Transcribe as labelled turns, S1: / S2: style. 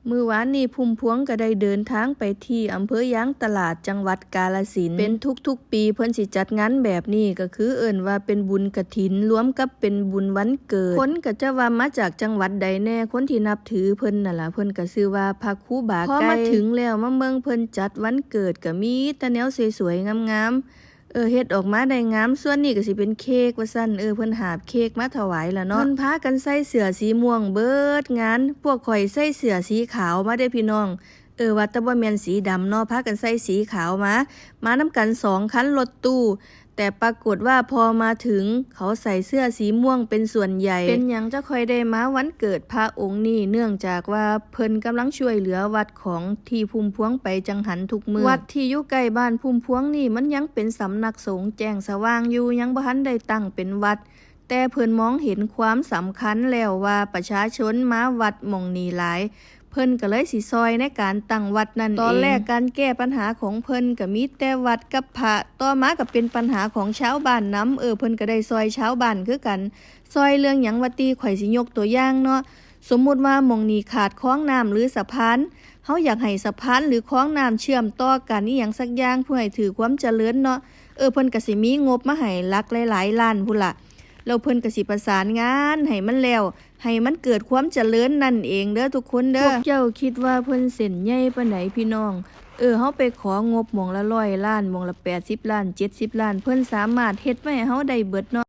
S1: มื้อวานนี้พุ่มพวงก็ได้เดินทางไปที่อำเภอยางตลาดจังหวัดกาฬสินธุ์เป็นทุกๆปีเพิ่นสิจัดงานแบบนี้ก็คือเอิ้นว่าเป็นบุญกฐินรวมกับเป็นบุญวันเกิดคนก็จะว่ามาจากจังหวัดใดแน่คนที่นับถือเพิ่นนั่นล่ะเพิ่นก็ชื่อว่าพระครูบาไก่พอมาถึงแล้วมาเมืองเพิ่นจัดวันเกิดก็มีแต่แนวสวยๆงามๆเฮ็ดออกมาได้งามส่วนนี้ก็สิเป็นเค้กว่าซั่นเพิ่นหาบเค้กมาถวายแล้วเนาะเพิ่นพากันใส่เสื้อสีม่วงเบิดงานพวกข่อยใส่เสื้อสีขาวมาได้พี่น้องว่าแต่บ่แม่นสีดำเนาะพากันใส่สีขาวมานำกัน2คันรถตู้แต่ปรากฏว่าพอมาถึงเขาใส่เสื้อสีม่วงเป็นส่วนใหญ่เป็นหยังจะค่อยได้มาวันเกิดพระองค์นี้เนื่องจากว่าเพิ่นกำลังช่วยเหลือวัดของที่พุ่มพวงไปจังหันทุกมื้อวัดที่อยู่ใกล้บ้านพุ่มพวงนี่มันยังเป็นสำนักสงฆ์แจ้งสว่างอยู่ยังบ่ทันได้ตั้งเป็นวัดแต่เพิ่นมองเห็นความสำคัญแล้วว่าประชาชนมาวัดหม่องนี้หลายเพิ่นก็เลยสิซอยในการตั้งวัดนั่นเองตอนแรกการแก้ปัญหาของเพิ่นก็มีแต่วัดกับพระต่อมาก็เป็นปัญหาของชาวบ้านนำเพิ่นก็ได้ซอยชาวบ้านคือกันซอยเรื่องหยังว่าติข่อยสิยกตัวอย่างเนาะสมมุติว่าหม่องนี้ขาดคลองน้ำหรือสะพานเฮาอยากให้สะพานหรือคลองน้ำเชื่อมต่อกันอีหยังสักอย่างเพื่อให้ถือความเจริญเนาะเพิ่นก็สิมีงบมาให้หลักหลายๆล้านพุ่นล่ะแล้วเพิ่นก็สิประสานงานให้มันแล้วให้มันเกิดความเจริญนั่นเองเด้อทุกคนเด้อพวกเจ้าคิดว่าเพิ่นเส้นใหญ่ปานใดพี่น้องเฮาไปของบหม้องละ100 ล้านหม้องละ80 ล้าน70 ล้านเพิ่นสามารถเฮ็ดไว้ให้เฮาได้เบิดเนาะ